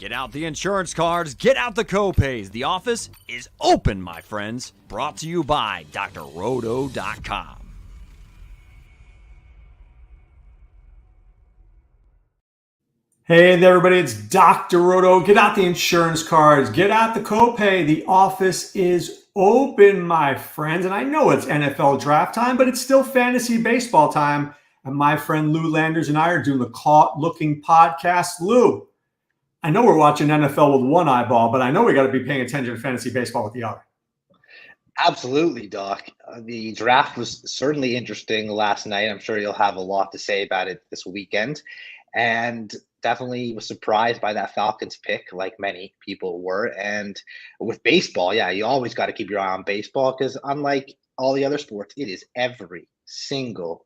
Get out the insurance cards, get out the copays. The office is open, my friends. Brought to you by drroto.com. Hey there, everybody, it's Dr. Roto. Get out the insurance cards, get out the copay. The office is open, my friends. And I know it's NFL draft time, but it's still fantasy baseball time. And my friend Lou Landers and I are doing the Caught Looking podcast. Lou, I know we're watching NFL with one eyeball, but I know we got to be paying attention to fantasy baseball with the other. Absolutely, Doc. The draft was certainly interesting last night. I'm sure you'll have a lot to say about it this weekend. And definitely was surprised by that Falcons pick, like many people were. And with baseball, yeah, you always got to keep your eye on baseball because unlike all the other sports, it is every single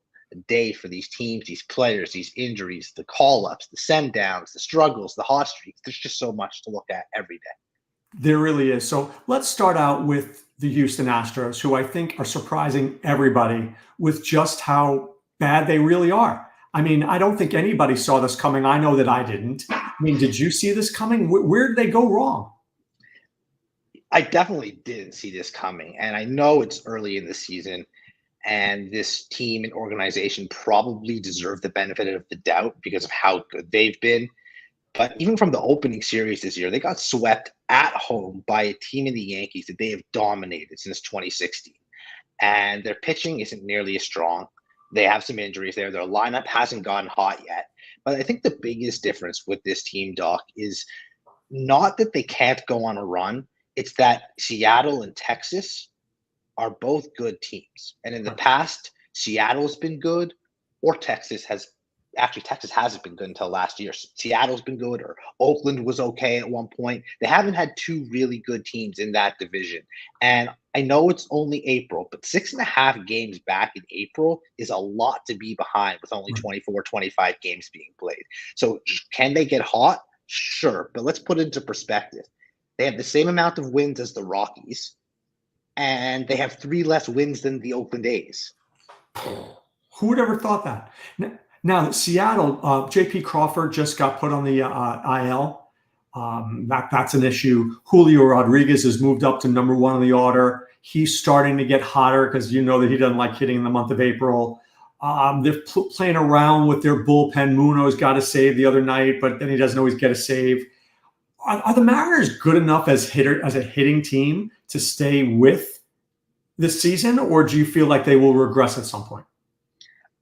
day for these teams, these players, these injuries, the call-ups, the send-downs, the struggles, the hot streaks. There's just so much to look at every day. There really is. So let's start out with the Houston Astros, who I think are surprising everybody with just how bad they really are. I mean, I don't think anybody saw this coming. I know that I didn't. I mean, did you see this coming? Where did they go wrong? I definitely didn't see this coming. And I know it's early in the season, and this team and organization probably deserve the benefit of the doubt because of how good they've been. But even from the opening series this year, they got swept at home by a team in the Yankees that they have dominated since 2016. And their pitching isn't nearly as strong. They have some injuries there. Their lineup hasn't gotten hot yet. But I think the biggest difference with this team, Doc, is not that they can't go on a run. It's that Seattle and Texas are both good teams. And in the past, Seattle's been good, or Texas hasn't been good until last year. Seattle's been good, or Oakland was okay at one point. They haven't had two really good teams in that division. And I know it's only April, but 6.5 games back in April is a lot to be behind with only 24, 25 games being played. So can they get hot? Sure. But let's put it into perspective. They have the same amount of wins as the Rockies, and they have 3 less wins than the Oakland A's. Who would ever thought that? Now, Seattle, J.P. Crawford just got put on the IL. That's an issue. Julio Rodriguez has moved up to number 1 on the order. He's starting to get hotter because you know that he doesn't like hitting in the month of April. They're playing around with their bullpen. Munoz got a save the other night, but then he doesn't always get a save. Are the Mariners good enough as a hitting team to stay with this season, or do you feel like they will regress at some point?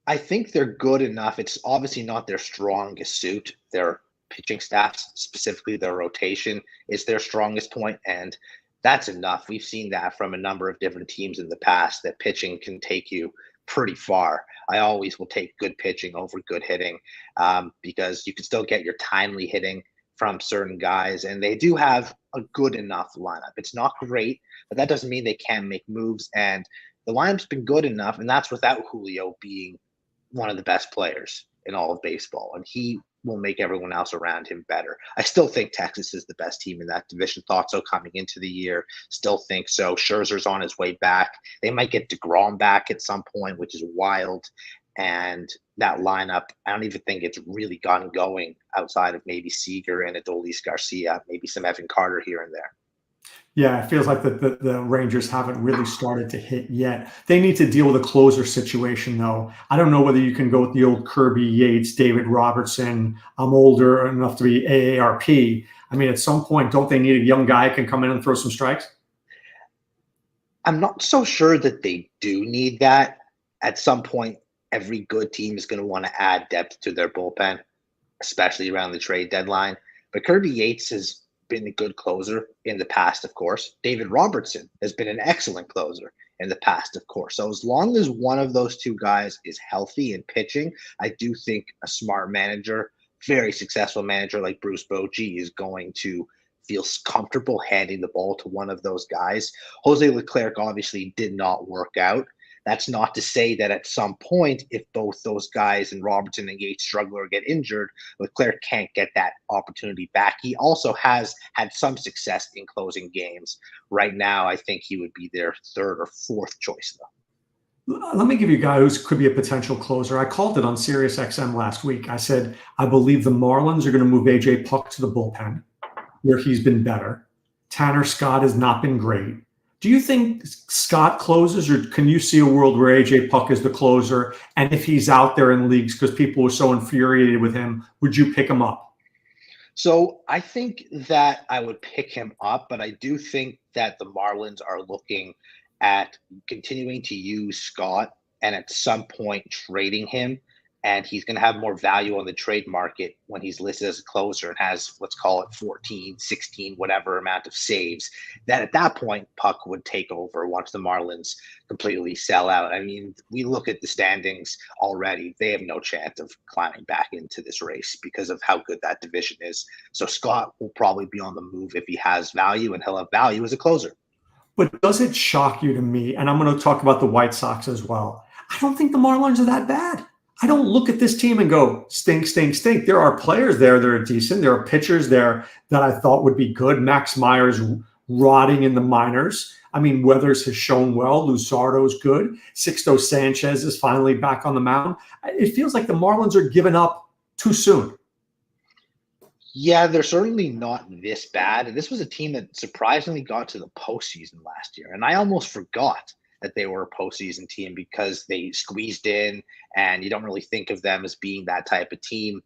I think they're good enough. It's obviously not their strongest suit. Their pitching staff, specifically their rotation, is their strongest point, and that's enough. We've seen that from a number of different teams in the past, that pitching can take you pretty far. I always will take good pitching over good hitting because you can still get your timely hitting from certain guys, and they do have a good enough lineup. It's not great, but that doesn't mean they can't make moves, and the lineup's been good enough, and that's without Julio being one of the best players in all of baseball, and he will make everyone else around him better. I still think Texas is the best team in that division. Thought so coming into the year. Still think so. Scherzer's on his way back. They might get DeGrom back at some point, which is wild. And that lineup, I don't even think it's really gotten going outside of maybe Seager and Adolis Garcia, maybe some Evan Carter here and there. Yeah, it feels like the Rangers haven't really started to hit yet. They need to deal with a closer situation, though. I don't know whether you can go with the old Kirby Yates, David Robertson. I'm older enough to be AARP. I mean, at some point, don't they need a young guy who can come in and throw some strikes? I'm not so sure that they do need that. At some point, every good team is going to want to add depth to their bullpen, especially around the trade deadline. But Kirby Yates has been a good closer in the past, of course. David Robertson has been an excellent closer in the past, of course. So as long as one of those two guys is healthy and pitching, I do think a smart manager, very successful manager like Bruce Bochy is going to feel comfortable handing the ball to one of those guys. Jose Leclerc obviously did not work out. That's not to say that at some point, if both those guys and Robertson and Yates struggle or get injured, Leclerc can't get that opportunity back. He also has had some success in closing games. Right now, I think he would be their 3rd or 4th choice, though. Let me give you a guy who could be a potential closer. I called it on Sirius XM last week. I said, I believe the Marlins are going to move A.J. Puck to the bullpen. where he's been better. Tanner Scott has not been great. Do you think Scott closes, or can you see a world where AJ Puck is the closer? And if he's out there in leagues because people were so infuriated with him, would you pick him up? So I think that I would pick him up, but I do think that the Marlins are looking at continuing to use Scott and at some point trading him. And he's going to have more value on the trade market when he's listed as a closer and has, let's call it 14, 16, whatever amount of saves. That at that point, Puck would take over once the Marlins completely sell out. I mean, we look at the standings already. They have no chance of climbing back into this race because of how good that division is. So Scott will probably be on the move if he has value, and he'll have value as a closer. But does it shock you to me, and I'm going to talk about the White Sox as well, I don't think the Marlins are that bad. I don't look at this team and go, stink, stink, stink. There are players there that are decent. There are pitchers there that I thought would be good. Max Meyer's rotting in the minors. I mean, Weathers has shown well. Luzardo's good. Sixto Sanchez is finally back on the mound. It feels like the Marlins are giving up too soon. Yeah, they're certainly not this bad. And this was a team that surprisingly got to the postseason last year. And I almost forgot that they were a postseason team because they squeezed in, and you don't really think of them as being that type of team.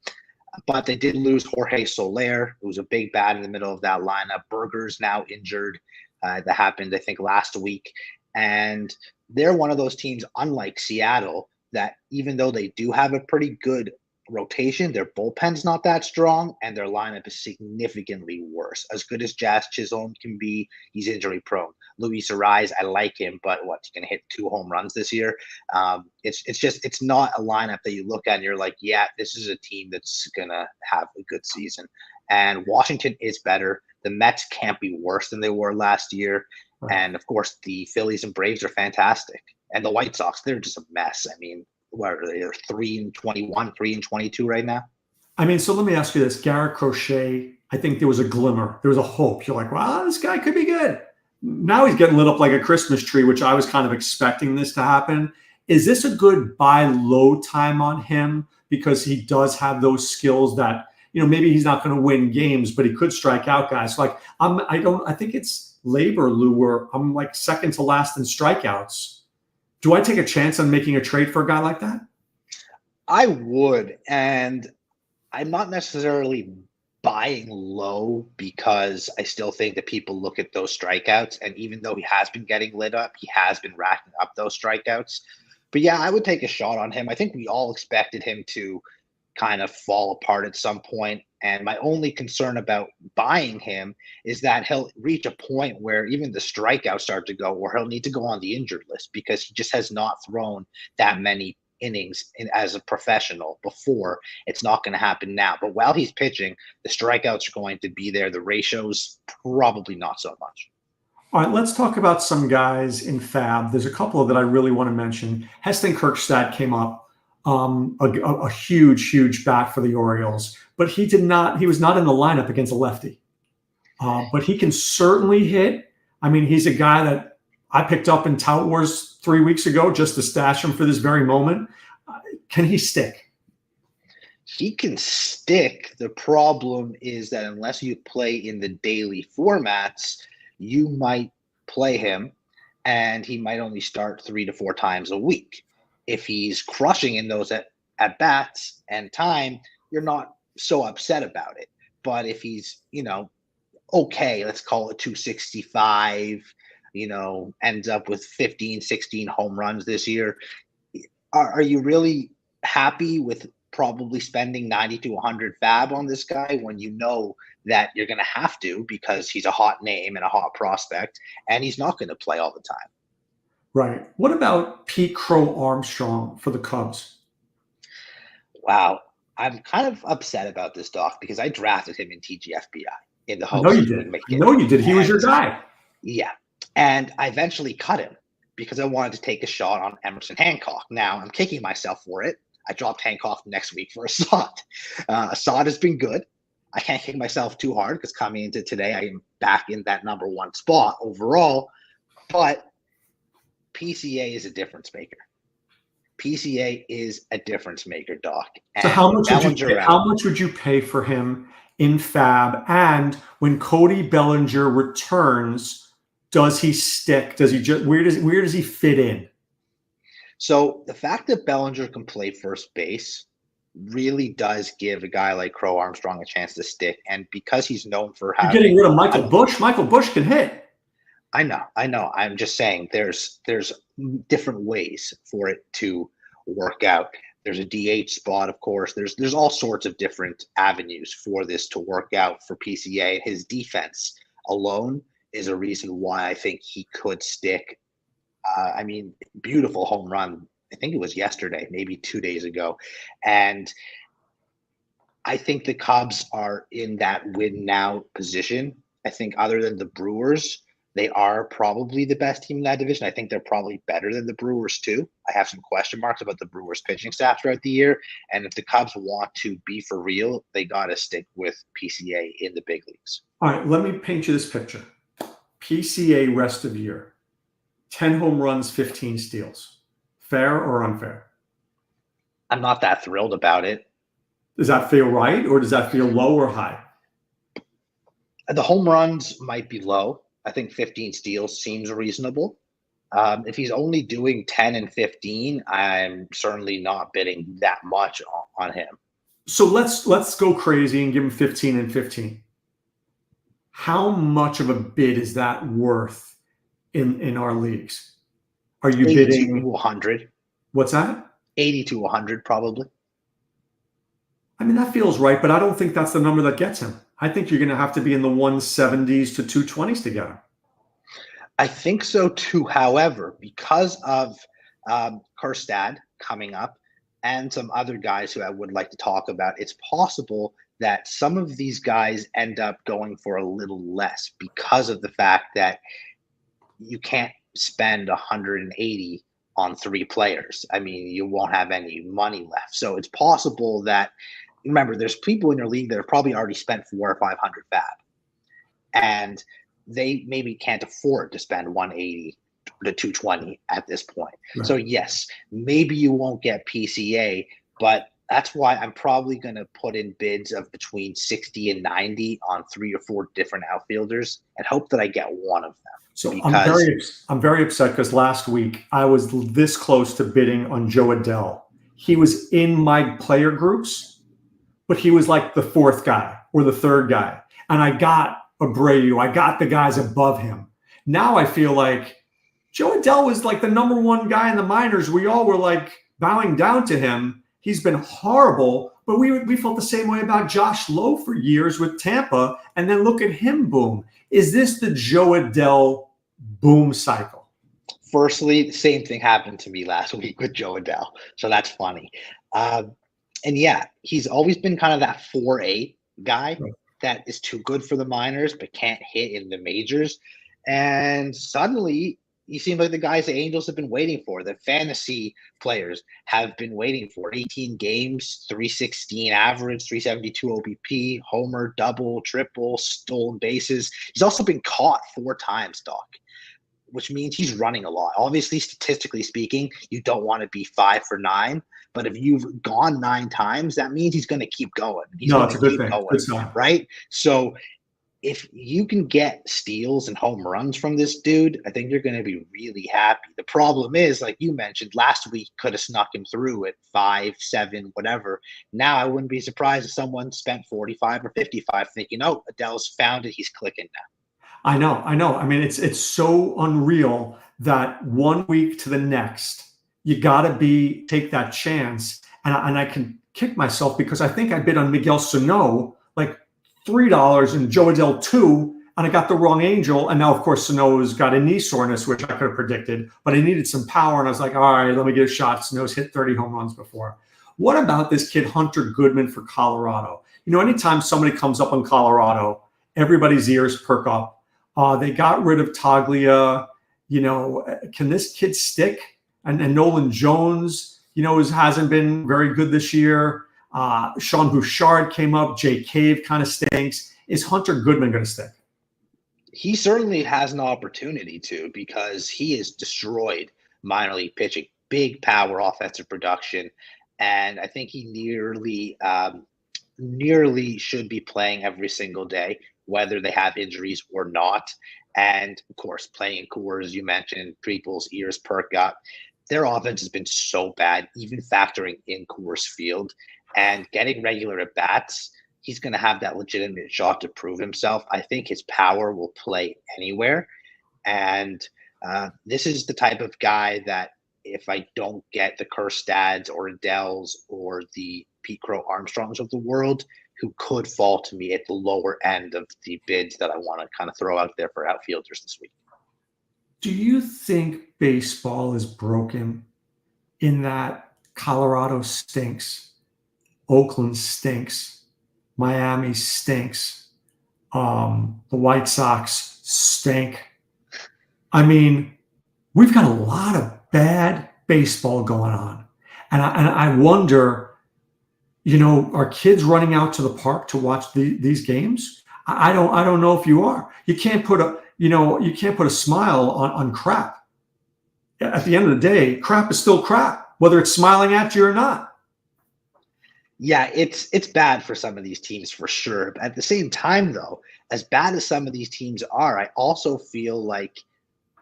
But they did lose Jorge Soler, who was a big bat in the middle of that lineup. Berger's now injured. That happened, I think, last week. And they're one of those teams, unlike Seattle, that even though they do have a pretty good rotation, their bullpen's not that strong, and their lineup is significantly worse. As good as Jazz Chisholm can be, he's injury prone. Luis Ariz, I like him, but he's going to hit 2 home runs this year. It's not a lineup that you look at and you're like, yeah, this is a team that's going to have a good season. And Washington is better. The Mets can't be worse than they were last year. Right. And of course, the Phillies and Braves are fantastic. And the White Sox, they're just a mess. I mean, what are they? They're 3-21, 3-22 right now. I mean, so let me ask you this. Garrett Crochet, I think there was a glimmer. There was a hope. You're like, wow, this guy could be good. Now he's getting lit up like a Christmas tree, which I was kind of expecting this to happen. Is this a good buy low time on him? Because he does have those skills that, maybe he's not going to win games, but he could strike out guys. Like, I think it's labor, Lou, where I'm like second to last in strikeouts. Do I take a chance on making a trade for a guy like that? I would, and I'm not necessarily buying low because I still think that people look at those strikeouts, and even though he has been getting lit up, he has been racking up those strikeouts. But yeah, I would take a shot on him. I think we all expected him to kind of fall apart at some point. And my only concern about buying him is that he'll reach a point where even the strikeouts start to go, or he'll need to go on the injured list because he just has not thrown that many innings as a professional before. It's not going to happen now. But while he's pitching, the strikeouts are going to be there. The ratios, probably not so much. All right, let's talk about some guys in FAAB. There's a couple that I really want to mention. Heston Kjerstad came up. A huge bat for the Orioles, but he was not in the lineup against a lefty. But he can certainly hit. I mean, he's a guy that I picked up in Tout Wars 3 weeks ago just to stash him for this very moment. Can he stick? He can stick. The problem is that unless you play in the daily formats, you might play him and he might only start 3 to 4 times a week. If he's crushing in those at bats and time, you're not so upset about it. But if he's, okay, let's call it 265, ends up with 15, 16 home runs this year, are you really happy with probably spending 90 to 100 FAAB on this guy when you know that you're going to have to because he's a hot name and a hot prospect and he's not going to play all the time? Right. What about Pete Crow Armstrong for the Cubs? Wow. I'm kind of upset about this, Doc, because I drafted him in TGFBI in the hopes. I know you did. He was your guy. Yeah. And I eventually cut him because I wanted to take a shot on Emerson Hancock. Now I'm kicking myself for it. I dropped Hancock next week for Assad. Assad has been good. I can't kick myself too hard because coming into today, I am back in that number 1 spot overall. But PCA is a difference maker. PCA is a difference maker, Doc. And so how much would you pay for him? in FAAB? And when Cody Bellinger returns, does he stick? Does he just where does he fit in? So the fact that Bellinger can play first base really does give a guy like Crow Armstrong a chance to stick. And because he's known for You're having getting rid of Michael Busch. Michael Busch can hit. I know. I'm just saying there's different ways for it to work out. There's a DH spot, of course. There's all sorts of different avenues for this to work out for PCA. His defense alone is a reason why I think he could stick. I mean, beautiful home run. I think it was yesterday, maybe 2 days ago. And I think the Cubs are in that win now position. I think other than the Brewers, they are probably the best team in that division. I think they're probably better than the Brewers too. I have some question marks about the Brewers pitching staff throughout the year. And if the Cubs want to be for real, they got to stick with PCA in the big leagues. All right, let me paint you this picture. PCA rest of year, 10 home runs, 15 steals. Fair or unfair? I'm not that thrilled about it. Does that feel right, or does that feel low or high? The home runs might be low. I think 15 steals seems reasonable. If he's only doing 10 and 15, I'm certainly not bidding that much on him. So let's go crazy and give him 15 and 15. How much of a bid is that worth in our leagues? Are you 80 bidding to 100? What's that? 80 to 100 probably. I mean, that feels right, but I don't think that's the number that gets him. I think you're going to have to be in the 170s to 220s to get him. I think so too. However, because of Kerstad coming up and some other guys who I would like to talk about, it's possible that some of these guys end up going for a little less because of the fact that you can't spend 180 on 3 players. I mean, you won't have any money left. So it's possible that, remember, there's people in your league that have probably already spent 400 or 500 FAAB. And they maybe can't afford to spend 180 to 220 at this point. Right. So yes, maybe you won't get PCA, but that's why I'm probably going to put in bids of between 60 and 90 on 3 or 4 different outfielders and hope that I get one of them. So I'm very upset because last week I was this close to bidding on Joe Adell. He was in my player groups, but he was like the 4th guy or the 3rd guy. And I got Abreu. I got the guys above him. Now I feel like Joe Adell was like the number 1 guy in the minors. We all were like bowing down to him. He's been horrible, but we felt the same way about Josh Lowe for years with Tampa. And then look at him, boom. Is this the Joe Adell boom cycle? Firstly, the same thing happened to me last week with Joe Adell. So that's funny. And yeah, he's always been kind of that 4A guy. Right. That is too good for the minors, but can't hit in the majors. And suddenly, he seems like the guys the Angels have been waiting for, the fantasy players have been waiting for. 18 games, 316 average, 372 OBP, homer, double, triple, stolen bases. He's also been caught 4 times, Doc, which means he's running a lot. Obviously, statistically speaking, you don't want to be 5 for 9. But if you've gone 9 times, that means he's going to keep going. He's no, it's a good thing. Going, right? So if you can get steals and home runs from this dude, I think you're going to be really happy. The problem is, like you mentioned, last week could have snuck him through at 5, 7, whatever. Now I wouldn't be surprised if someone spent 45 or 55 thinking, oh, Adell's found it. He's clicking now. I know. I mean, it's so unreal that 1 week to the next, you got to take that chance. And I can kick myself because I think I bid on Miguel Sano like $3 and Joe Adell $2, and I got the wrong Angel. And now, of course, Sano's got a knee soreness, which I could have predicted, but I needed some power. And I was like, all right, let me get a shot. Sano's hit 30 home runs before. What about this kid, Hunter Goodman for Colorado? You know, anytime somebody comes up on Colorado, everybody's ears perk up. They got rid of Taglia. You know, can this kid stick? And Nolan Jones, you know, hasn't been very good this year. Sean Bouchard came up. Jay Cave kind of stinks. Is Hunter Goodman going to stick? He certainly has an opportunity to, because he has destroyed minor league pitching. Big power offensive production. And I think he nearly nearly should be playing every single day, whether they have injuries or not. And of course, playing in Coors, as you mentioned, People's ears perk up. Their offense has been so bad, even factoring in Coors Field and getting regular at bats. He's going to have that legitimate shot to prove himself. I think his power will play anywhere. And this is the type of guy that if I don't get the Kerstads or Adells or the Pete Crow Armstrongs of the world, who could fall to me at the lower end of the bids that I want to kind of throw out there for outfielders this week. Do you think baseball is broken in that Colorado stinks, Oakland stinks, Miami stinks, the White Sox stink? I mean, we've got a lot of bad baseball going on. And I wonder, are kids running out to the park to watch these games? I don't know if you are. You can't put a smile on crap. At the end of the day, crap is still crap, whether it's smiling at you or not. Yeah, it's bad for some of these teams for sure. But at the same time, though, as bad as some of these teams are, I also feel like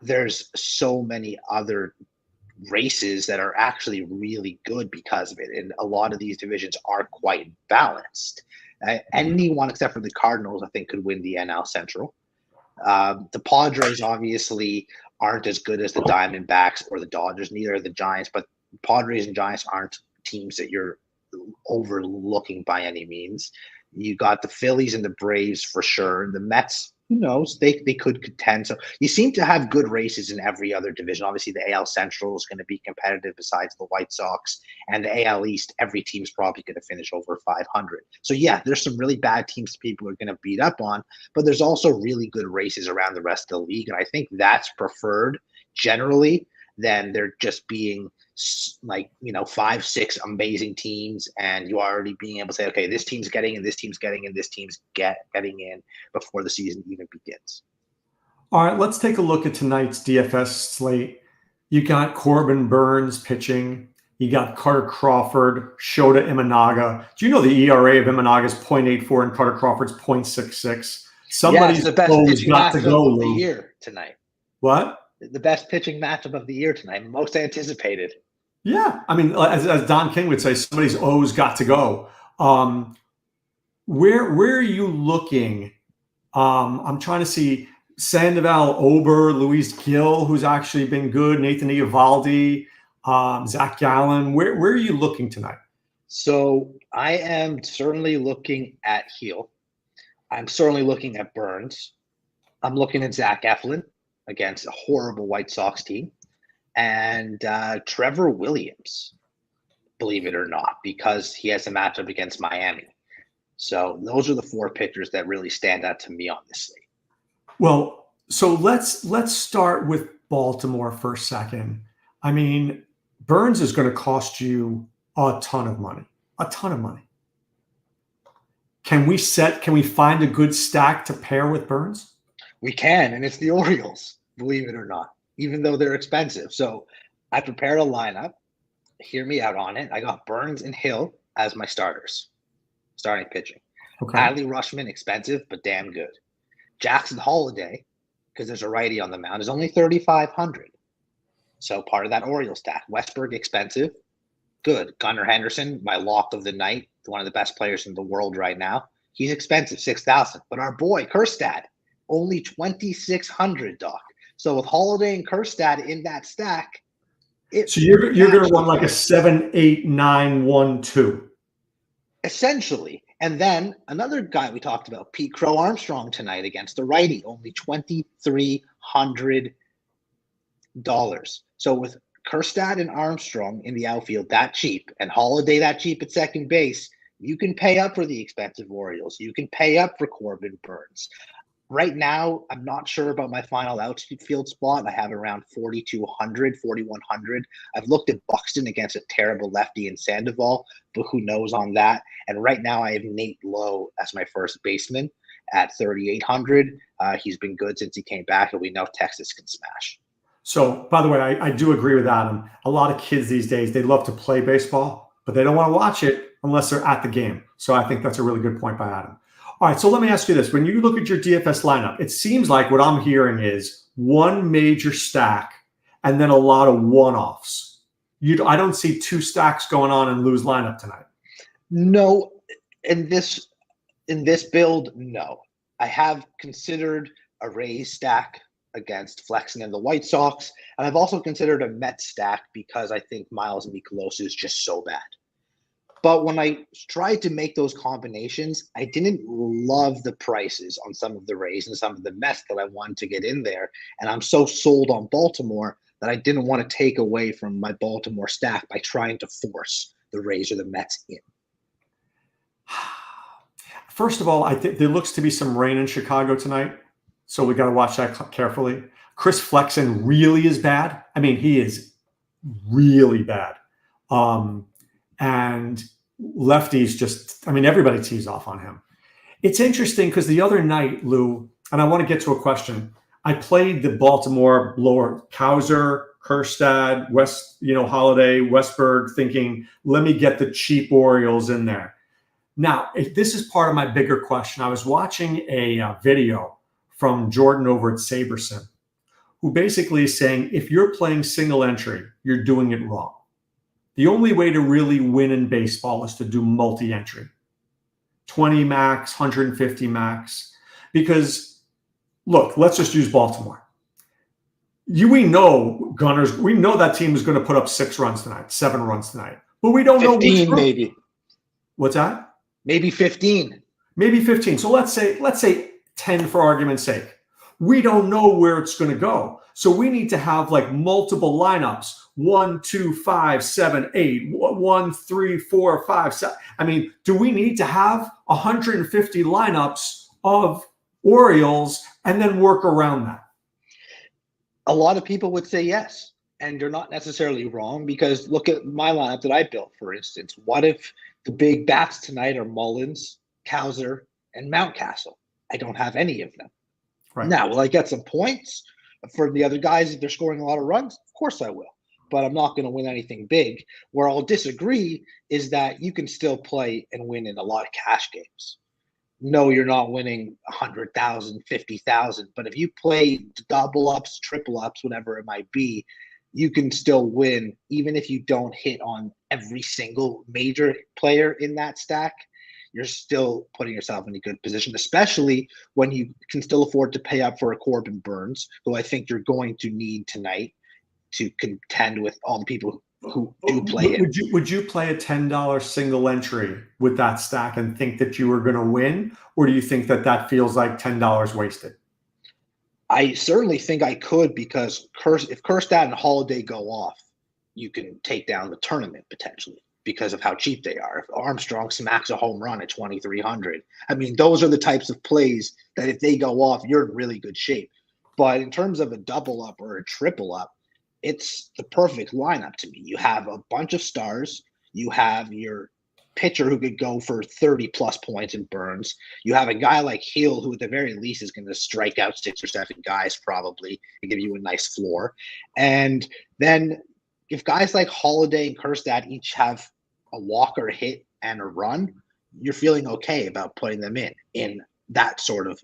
there's so many other races that are actually really good because of it. And a lot of these divisions are quite balanced. Anyone except for the Cardinals, I think, could win the NL Central. The Padres obviously aren't as good as the Diamondbacks or the Dodgers, neither are the Giants, but Padres and Giants aren't teams that you're overlooking by any means. You got the Phillies and the Braves for sure. The Mets, who knows? They could contend. So you seem to have good races in every other division. Obviously, the AL Central is going to be competitive besides the White Sox. And the AL East, every team's probably going to finish over 500. So, yeah, there's some really bad teams people are going to beat up on. But there's also really good races around the rest of the league. And I think that's preferred generally than there just being – 5-6 amazing teams, and you already being able to say, okay, this team's getting in, this team's getting in, this team's getting in before the season even begins. All right, let's take a look at tonight's DFS slate. You got Corbin Burns pitching. You got Carter Crawford, Shota Imanaga. Do you know the ERA of Imanaga is 0.84 and Carter Crawford's 0.66? Somebody's the best pitching matchup of the year tonight. What? The best pitching matchup of the year tonight, most anticipated. Yeah, I mean, as Don King would say, somebody's O's got to go. Where are you looking? I'm trying to see Sandoval, Ober, Luis Gil, who's actually been good, Nathan Eovaldi, Zach Gallen. Where are you looking tonight? So I am certainly looking at Gil. I'm certainly looking at Burns. I'm looking at Zach Eflin against a horrible White Sox team. And Trevor Williams, believe it or not, because he has a matchup against Miami. So those are the four pitchers that really stand out to me on this slate. Well, so let's start with Baltimore for a second. I mean, Burns is going to cost you a ton of money. Can we find a good stack to pair with Burns? We can, and it's the Orioles, believe it or not, even though they're expensive. So I prepared a lineup. Hear me out on it. I got Burns and Hill as my starters, starting pitching. Okay. Adley Rutschman, expensive, but damn good. Jackson Holiday, because there's a righty on the mound, is only 3,500. So part of that Orioles stack. Westberg, expensive, good. Gunnar Henderson, my lock of the night, one of the best players in the world right now. He's expensive, 6,000. But our boy, Kerstad, only 2,600, Doc. So with Holiday and Kerstad in that stack, so you're going to run like a 7-8-9-1-2. Essentially. And then another guy we talked about, Pete Crow Armstrong tonight against the righty, only $2,300. So with Kerstad and Armstrong in the outfield that cheap, and Holiday that cheap at second base, you can pay up for the expensive Orioles. You can pay up for Corbin Burns. Right now, I'm not sure about my final outfield spot. I have around 4,200, 4,100. I've looked at Buxton against a terrible lefty in Sandoval, but who knows on that? And right now, I have Nate Lowe as my first baseman at 3,800. He's been good since he came back, and we know Texas can smash. So, by the way, I do agree with Adam. A lot of kids these days, they love to play baseball. but they don't want to watch it unless they're at the game. So I think that's a really good point by Adam. All right, so let me ask you this. When you look at your DFS lineup, it seems like what I'm hearing is one major stack and then a lot of one-offs. I don't see two stacks going on in Lou's lineup tonight. No, in this build, no. I have considered a Rays stack against flexing in the White Sox, and I've also considered a Mets stack because I think Miles Mikolas is just so bad. But when I tried to make those combinations, I didn't love the prices on some of the Rays and some of the Mets that I wanted to get in there. And I'm so sold on Baltimore that I didn't want to take away from my Baltimore stack by trying to force the Rays or the Mets in. First of all, I think there looks to be some rain in Chicago tonight, so we got to watch that carefully. Chris Flexen really is bad. I mean, he is really bad. And lefties just, I mean, everybody tees off on him. It's interesting because the other night, Lou, and I want to get to a question. I played the Baltimore lower Kauser, Kerstad, Holiday, Westberg, thinking, let me get the cheap Orioles in there. Now, if this is part of my bigger question. I was watching a video from Jordan over at Saberson, who basically is saying, if you're playing single entry, you're doing it wrong. The only way to really win in baseball is to do multi-entry, 20 max, 150 max. Because, look, let's just use Baltimore. We know Gunners, we know that team is going to put up 6 runs tonight, 7 runs tonight. But we don't know which 15 maybe. What's that? Maybe 15. Maybe 15. So let's say 10 for argument's sake. We don't know where it's going to go. So we need to have like multiple lineups. 1, 2, 5, 7, 8, 1, 3, 4, 5, 7. I mean, do we need to have 150 lineups of Orioles and then work around that? A lot of people would say yes. And you're not necessarily wrong, because look at my lineup that I built, for instance. What if the big bats tonight are Mullins, Kauser, and Mountcastle? I don't have any of them. Right. Now, will I get some points for the other guys if they're scoring a lot of runs? Of course I will. But I'm not going to win anything big. Where I'll disagree is that you can still play and win in a lot of cash games. No, you're not winning 100,000, 50,000. But if you play double ups, triple ups, whatever it might be, you can still win, even if you don't hit on every single major player in that stack. You're still putting yourself in a good position, especially when you can still afford to pay up for a Corbin Burns, who I think you're going to need tonight to contend with all the people who do play him. Would you play a $10 single entry with that stack and think that you were going to win? Or do you think that feels like $10 wasted? I certainly think I could, because if Kerstad and Holiday go off, you can take down the tournament potentially because of how cheap they are. If Armstrong smacks a home run at 2,300, I mean, those are the types of plays that if they go off, you're in really good shape. But in terms of a double up or a triple up, it's the perfect lineup to me. You have a bunch of stars. You have your pitcher who could go for 30 plus points in Burns. You have a guy like Hill, who at the very least is going to strike out 6 or 7 guys probably and give you a nice floor. And then if guys like Holiday and Kerstad each have a walk or a hit and a run, you're feeling okay about putting them in that sort of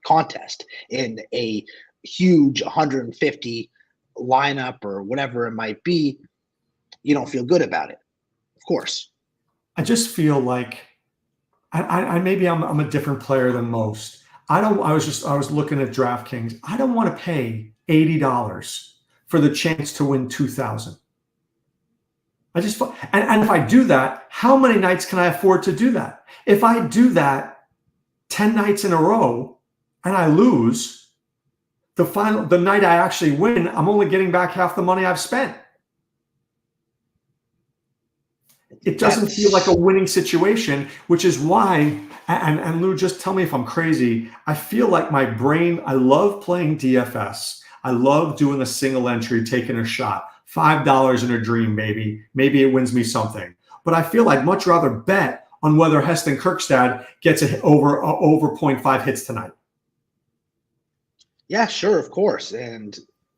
contest. In a huge 150 lineup or whatever it might be, you don't feel good about it. Of course. I just feel like maybe I'm a different player than most. I was looking at DraftKings. I don't want to pay $80 for the chance to win 2,000. And if I do that, how many nights can I afford to do that? If I do that 10 nights in a row and I lose, the night I actually win, I'm only getting back half the money I've spent. It doesn't feel like a winning situation, which is why, and Lou, just tell me if I'm crazy, I feel like my brain, I love playing DFS. I love doing a single entry, taking a shot. $5 in a dream, maybe. Maybe it wins me something. But I feel like much rather bet on whether Heston Kjerstad gets over 0.5 hits tonight. Yeah, sure, of course. And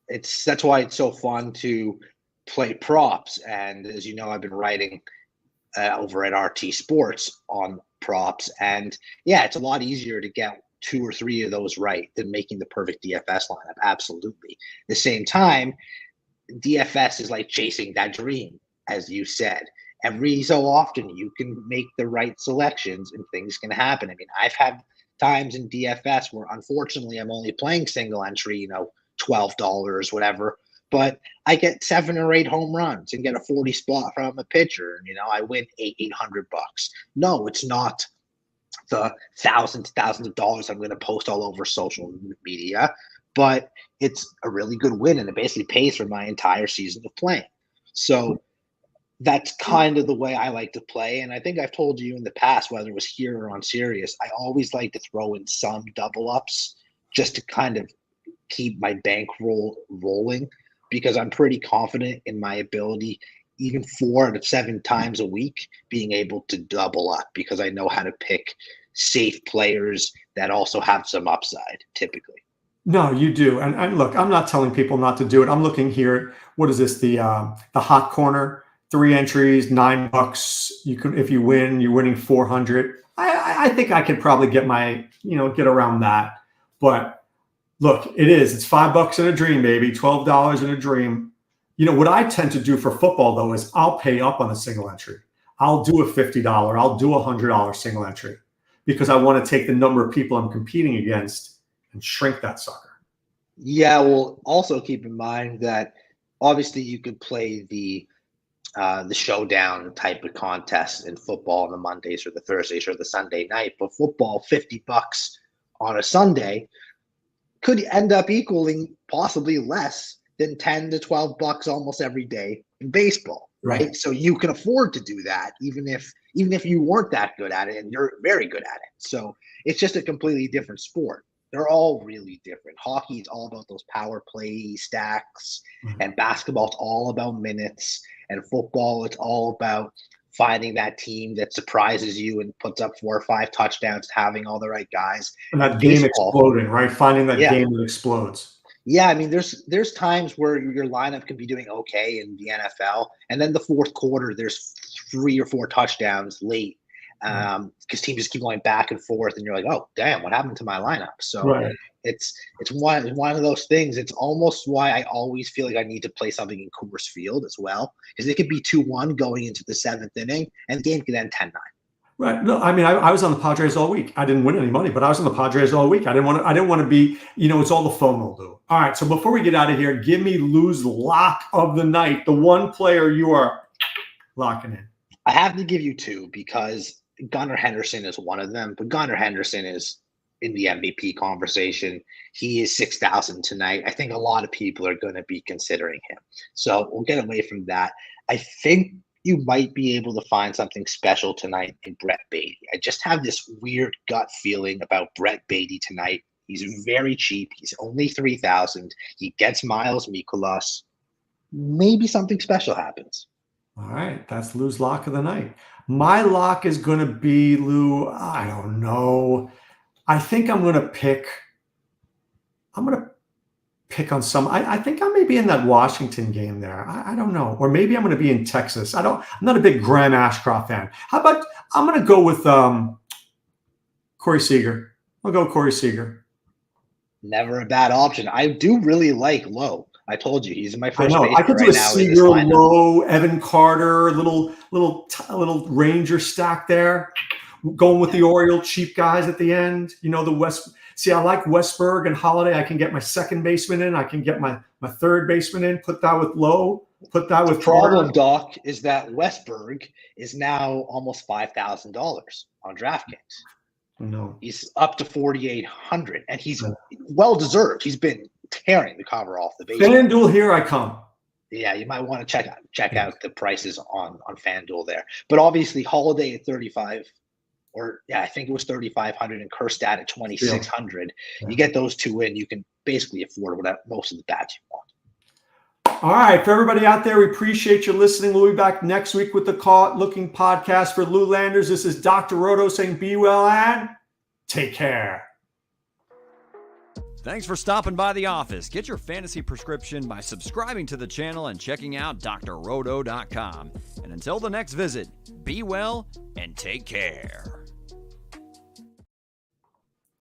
that's why it's so fun to play props. And as you know, I've been writing over at RT Sports on props. And yeah, it's a lot easier to get 2 or 3 of those right than making the perfect DFS lineup. Absolutely. At the same time, DFS is like chasing that dream, as you said. Every so often, you can make the right selections and things can happen. I mean, I've had times in DFS where unfortunately I'm only playing single entry, $12, whatever, but I get 7 or 8 home runs and get a 40 spot from a pitcher. And, I win $800. No, it's not the thousands of dollars I'm going to post all over social media, but it's a really good win, and it basically pays for my entire season of playing. So that's kind of the way I like to play. And I think I've told you in the past, whether it was here or on Sirius, I always like to throw in some double ups just to kind of keep my bankroll rolling, because I'm pretty confident in my ability, even 4 out of 7 times a week, being able to double up, because I know how to pick safe players that also have some upside typically. No, you do. And look, I'm not telling people not to do it. I'm looking here. What is this? The hot corner, 3 entries, $9. You can, if you win, you're winning 400. I think I could probably get get around that. But look, it's $5 in a dream, baby. $12 in a dream. What I tend to do for football though is I'll pay up on a single entry. I'll do a $50. I'll do a $100 single entry, because I want to take the number of people I'm competing against and shrink that sucker. Yeah, well, also keep in mind that obviously you could play the showdown type of contest in football on the Mondays or the Thursdays or the Sunday night, but football, $50 on a Sunday could end up equaling possibly less than $10 to $12 almost every day in baseball, right? So you can afford to do that, even if you weren't that good at it, and you're very good at it. So it's just a completely different sport. They're all really different. Hockey is all about those power play stacks, and basketball is all about minutes, and football, it's all about finding that team that surprises you and puts up 4 or 5 touchdowns, having all the right guys. And that game exploding, right? Finding that game that explodes. Yeah, I mean, there's times where your lineup can be doing okay in the NFL, and then the fourth quarter, there's 3 or 4 touchdowns late, because teams just keep going back and forth, and you're like, oh, damn, what happened to my lineup? So it's one of those things. It's almost why I always feel like I need to play something in Coors Field as well, because it could be 2-1 going into the 7th inning, and the game could end 10-9. Right. No, I mean, I was on the Padres all week. I didn't win any money, but I was on the Padres all week. I didn't want to be, it's all the FOMO, Lou. All right. So before we get out of here, give me Lou's lock of the night, the one player you are locking in. I have to give you 2, because Gunnar Henderson is one of them, but Gunnar Henderson is in the MVP conversation. He is 6,000 tonight. I think a lot of people are going to be considering him. So we'll get away from that. I think you might be able to find something special tonight in Brett Beatty. I just have this weird gut feeling about Brett Beatty tonight. He's very cheap. He's only 3,000. He gets Miles Mikolas. Maybe something special happens. All right. That's Lou's lock of the night. My lock is going to be, Lou, I don't know. I think I'm going to pick on some. I think I may be in that Washington game there. I don't know. Or maybe I'm going to be in Texas. I'm not a big Graham Ashcroft fan. How about I'm going to go with Corey Seager. I'll go Corey Seager. Never a bad option. I do really like Lowe. I told you he's in my first base I could do right a now. Seager, Lowe, Evan Carter, little Ranger stack there. Going with the Oriole cheap guys at the end. The West. See, I like Westberg and Holiday. I can get my second baseman in. I can get my third baseman in. Put that with Lowe. Put that with problem, Doc, is that Westberg is now almost $5,000 on DraftKings. No, he's up to 4,800, and he's well deserved. He's been tearing the cover off the base. FanDuel, here I come. Yeah, you might want to check out the prices on FanDuel there. But obviously, Holiday at 35. I think it was 3,500, and Kerstad at 2,600. Yeah. You get those 2 in, you can basically afford most of the bats you want. All right, for everybody out there, we appreciate you listening. We'll be back next week with the Caught Looking podcast. For Lou Landers, this is Dr. Roto saying be well and take care. Thanks for stopping by the office. Get your fantasy prescription by subscribing to the channel and checking out drroto.com. And until the next visit, be well and take care.